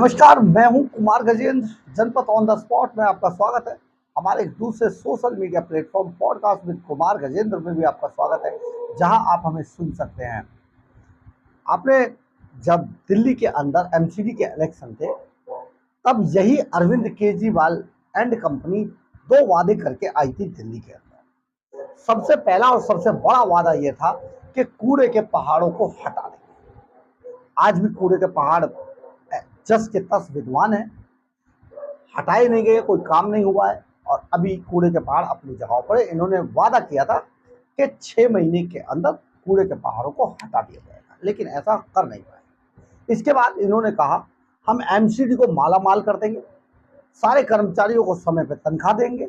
नमस्कार, मैं हूं कुमार गजेंद्र। जनपद ऑन द स्पॉट में आपका स्वागत है। हमारे एक दूसरे social media platform podcast with Kumar Gajendra में भी आपका स्वागत है, जहां आप हमें सुन सकते हैं। आपने जब दिल्ली के अंदर एमसीडी के इलेक्शन थे, तब यही अरविंद केजरीवाल एंड कंपनी दो वादे करके आई थी दिल्ली के अंदर। सबसे पहला और सबसे बड़ा वादा यह था कि कूड़े के पहाड़ों को हटा देंगे। आज भी कूड़े के पहाड़ जस के तस विद्वान है, हटाए नहीं गए, कोई काम नहीं हुआ है और अभी कूड़े के पहाड़ अपनी जगह पर है। इन्होंने वादा किया था कि 6 महीने के अंदर कूड़े के पहाड़ों को हटा दिया जाएगा, लेकिन ऐसा कर नहीं पाए। इसके बाद इन्होंने कहा हम एमसीडी को माला माल कर देंगे, सारे कर्मचारियों को समय पर तनख्वाह देंगे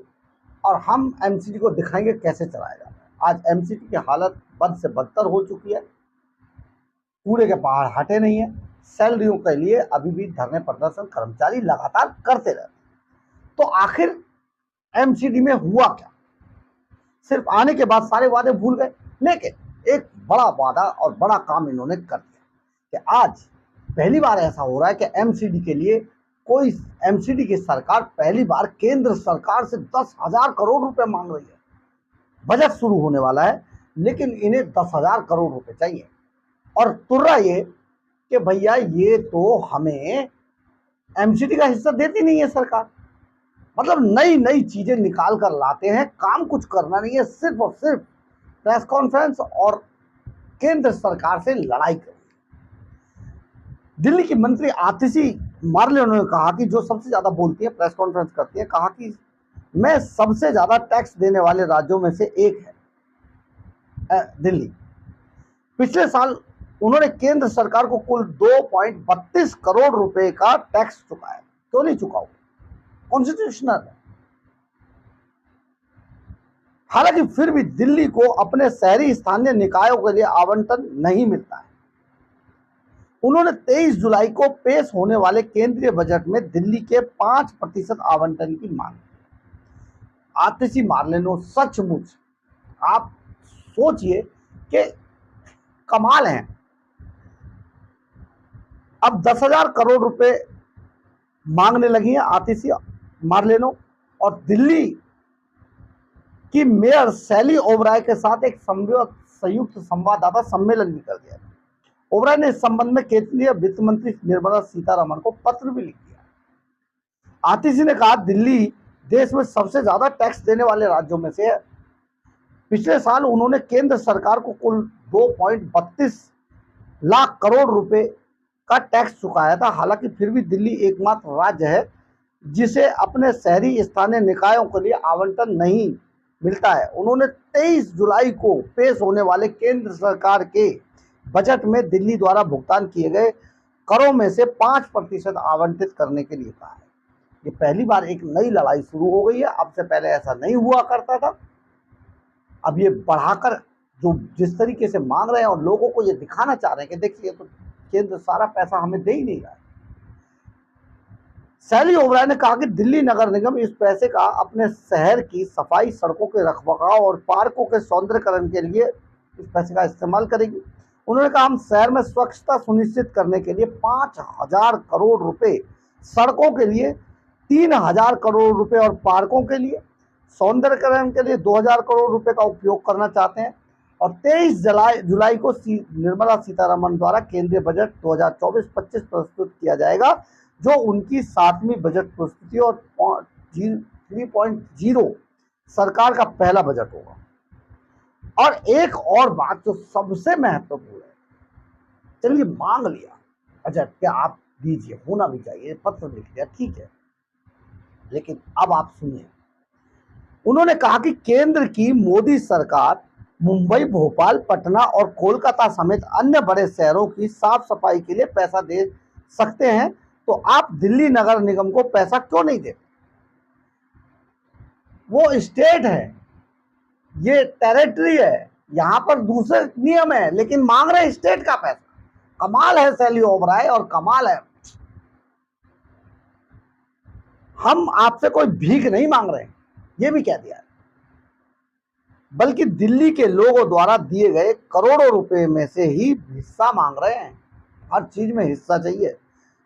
और हम एमसीडी को दिखाएंगे कैसे चलाया जाता है। आज एमसीडी की हालत बद से बदतर हो चुकी है, कूड़े के पहाड़ हटे नहीं है। सैलरियों के लिए अभी भी धरने प्रदर्शन कर्मचारी लगातार करते रहते। तो आखिर एमसीडी में हुआ क्या? सिर्फ आने के बाद सारे वादे भूल गए, लेकिन एक बड़ा वादा और बड़ा काम इन्होंने कर दिया कि आज पहली बार ऐसा हो रहा है कि एमसीडी के लिए कोई एमसीडी की सरकार पहली बार केंद्र सरकार से 10,000 करोड़ रुपए मांग रही है। बजट शुरू होने वाला है, लेकिन इन्हें 10,000 करोड़ रुपए चाहिए और तुर्रा ये कि भैया ये तो हमें एमसीडी का हिस्सा देती नहीं है सरकार। मतलब नई नई चीजें निकाल कर लाते हैं, काम कुछ करना नहीं है, सिर्फ और सिर्फ प्रेस कॉन्फ्रेंस और केंद्र सरकार से लड़ाई करनी। दिल्ली की मंत्री आतिशी मारले उन्होंने कहा कि जो सबसे ज्यादा बोलती है, प्रेस कॉन्फ्रेंस करती है, कहा कि मैं सबसे ज्यादा टैक्स देने वाले राज्यों में से एक है दिल्ली। पिछले साल उन्होंने केंद्र सरकार को कुल 2.32 करोड़ रुपए का टैक्स चुकाया। क्यों नहीं चुकाओ? कॉन्स्टिट्यूशनल है। हालांकि फिर भी दिल्ली को अपने शहरी स्थानीय निकायों के लिए आवंटन नहीं मिलता है। उन्होंने 23 जुलाई को पेश होने वाले केंद्रीय बजट में दिल्ली के 5% आवंटन की मांग की। आतिशी मार्लेनो सचमुच आप सोचिए कि कमाल है। अब 10,000 करोड़ रुपए मांगने लगी है आतिशी मार्लेनो और दिल्ली की मेयर शैली ओबराय के साथ एक संयुक्त संवाददाता सम्मेलन भी कर दिया। ओबराय ने इस संबंध में केंद्रीय वित्त मंत्री निर्मला सीतारमण को पत्र भी लिख दिया। आतिशी ने कहा दिल्ली देश में सबसे ज्यादा टैक्स देने वाले राज्यों में से है। पिछले साल उन्होंने केंद्र सरकार को कुल 2.32 लाख करोड़ रुपए का टैक्स चुकाया था। हालांकि फिर भी दिल्ली एकमात्र राज्य है जिसे अपने शहरी स्थानीय निकायों के लिए आवंटन नहीं मिलता है। उन्होंने 23 जुलाई को पेश होने वाले केंद्र सरकार के बजट में दिल्ली द्वारा भुगतान किए गए करों में से 5% आवंटित करने के लिए कहा है। ये पहली बार एक नई लड़ाई शुरू हो गई है। अब से पहले ऐसा नहीं हुआ करता था। अब ये बढ़ाकर जो जिस तरीके से मांग रहे हैं और लोगों को ये दिखाना चाह रहे हैं कि देखिए तो केंद्र सारा पैसा हमें दे ही नहीं रहा है। शैली ओबराय ने कहा कि दिल्ली नगर निगम इस पैसे का अपने शहर की सफाई, सड़कों के रखरखाव और पार्कों के सौंदर्यीकरण के लिए इस पैसे का इस्तेमाल करेगी। उन्होंने कहा हम शहर में स्वच्छता सुनिश्चित करने के लिए 5,000 करोड़ रुपए, सड़कों के लिए 3,000 करोड़ रुपए और पार्कों के लिए सौंदर्यीकरण के लिए 2,000 करोड़ रुपए का उपयोग करना चाहते हैं। और 23 जुलाई को निर्मला सीतारमण द्वारा केंद्रीय बजट 2024-25 प्रस्तुत किया जाएगा, जो उनकी 7वीं बजट प्रस्तुति और 3.0 सरकार का पहला बजट होगा। और एक और बात जो सबसे महत्वपूर्ण है, चलिए मांग लिया बजट क्या आप दीजिए, होना भी चाहिए, पत्र लिख दिया, ठीक है, लेकिन अब आप सुनिए। उन्होंने कहा कि केंद्र की मोदी सरकार मुंबई, भोपाल, पटना और कोलकाता समेत अन्य बड़े शहरों की साफ सफाई के लिए पैसा दे सकते हैं, तो आप दिल्ली नगर निगम को पैसा क्यों नहीं देते? वो स्टेट है, ये टेरिटरी है, यहां पर दूसरे नियम है, लेकिन मांग रहे स्टेट का पैसा। कमाल है शैली ओबराय और कमाल है। हम आपसे कोई भीख नहीं मांग रहे, ये भी कह दिया, बल्कि दिल्ली के लोगों द्वारा दिए गए करोड़ों रुपए में से ही हिस्सा मांग रहे हैं। हर चीज में हिस्सा चाहिए।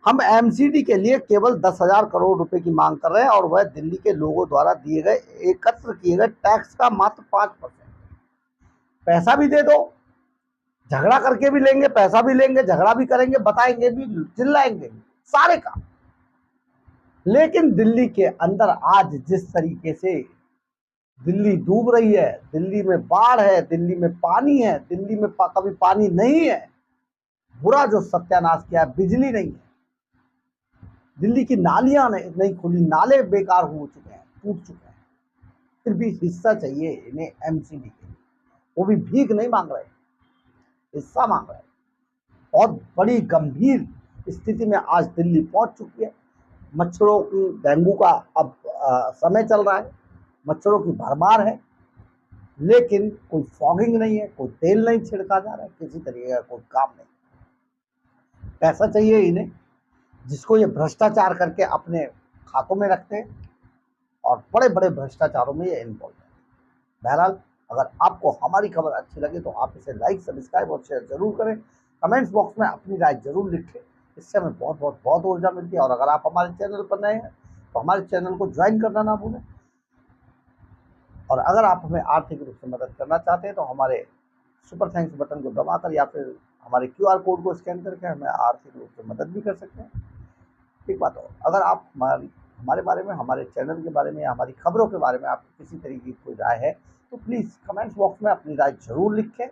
हम एमसीडी के लिए केवल 10,000 करोड़ रुपए की मांग कर रहे हैं और वह दिल्ली के लोगों द्वारा दिए गए एकत्र किए गए टैक्स का मात्र 5%। पैसा भी दे दो, झगड़ा करके भी लेंगे, पैसा भी लेंगे, झगड़ा भी करेंगे, बताएंगे भी, चिल्लाएंगे भी, सारे काम। लेकिन दिल्ली के अंदर आज जिस तरीके से दिल्ली डूब रही है, दिल्ली में बाढ़ है, दिल्ली में पानी है, दिल्ली में कभी पानी नहीं है, बुरा जो सत्यानाश किया है, बिजली नहीं है, दिल्ली की नालियां नहीं खुली, नाले बेकार हो चुके हैं, टूट चुके हैं, फिर भी हिस्सा चाहिए इन्हें एमसीडी के लिए। वो भी भीख नहीं मांग रहे, हिस्सा मांग रहे हैं। बहुत बड़ी गंभीर स्थिति में आज दिल्ली पहुंच चुकी है। मच्छरों की, डेंगू का अब समय चल रहा है, मच्छरों की भरमार है, लेकिन कोई फॉगिंग नहीं है, कोई तेल नहीं छिड़का जा रहा है, किसी तरीके का कोई काम नहीं। पैसा चाहिए इन्हें, जिसको ये भ्रष्टाचार करके अपने खातों में रखते हैं और बड़े बड़े भ्रष्टाचारों में ये इन्वॉल्व है। बहरहाल, अगर आपको हमारी खबर अच्छी लगे तो आप इसे लाइक, सब्सक्राइब और शेयर जरूर करें। कमेंट्स बॉक्स में अपनी राय जरूर लिखें, इससे हमें बहुत ऊर्जा मिलती है। और अगर आप हमारे चैनल पर नए हैं तो हमारे चैनल को ज्वाइन करना ना भूलें। और अगर आप हमें आर्थिक रूप से मदद करना चाहते हैं तो हमारे सुपर थैंक्स बटन को दबाकर या फिर हमारे QR कोड को स्कैन करके हमें आर्थिक रूप से मदद भी कर सकते हैं। एक बात और, अगर आप हमारे बारे में, हमारे चैनल के बारे में या हमारी खबरों के बारे में आपको किसी तरीके की कोई राय है तो प्लीज़ कमेंट्स बॉक्स में अपनी राय जरूर लिखें।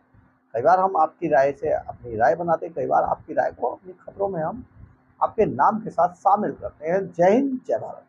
कई बार हम आपकी राय से अपनी राय बनाते हैं, कई बार आपकी राय को अपनी खबरों में हम आपके नाम के साथ शामिल करते हैं। जय हिंद, जय भारत।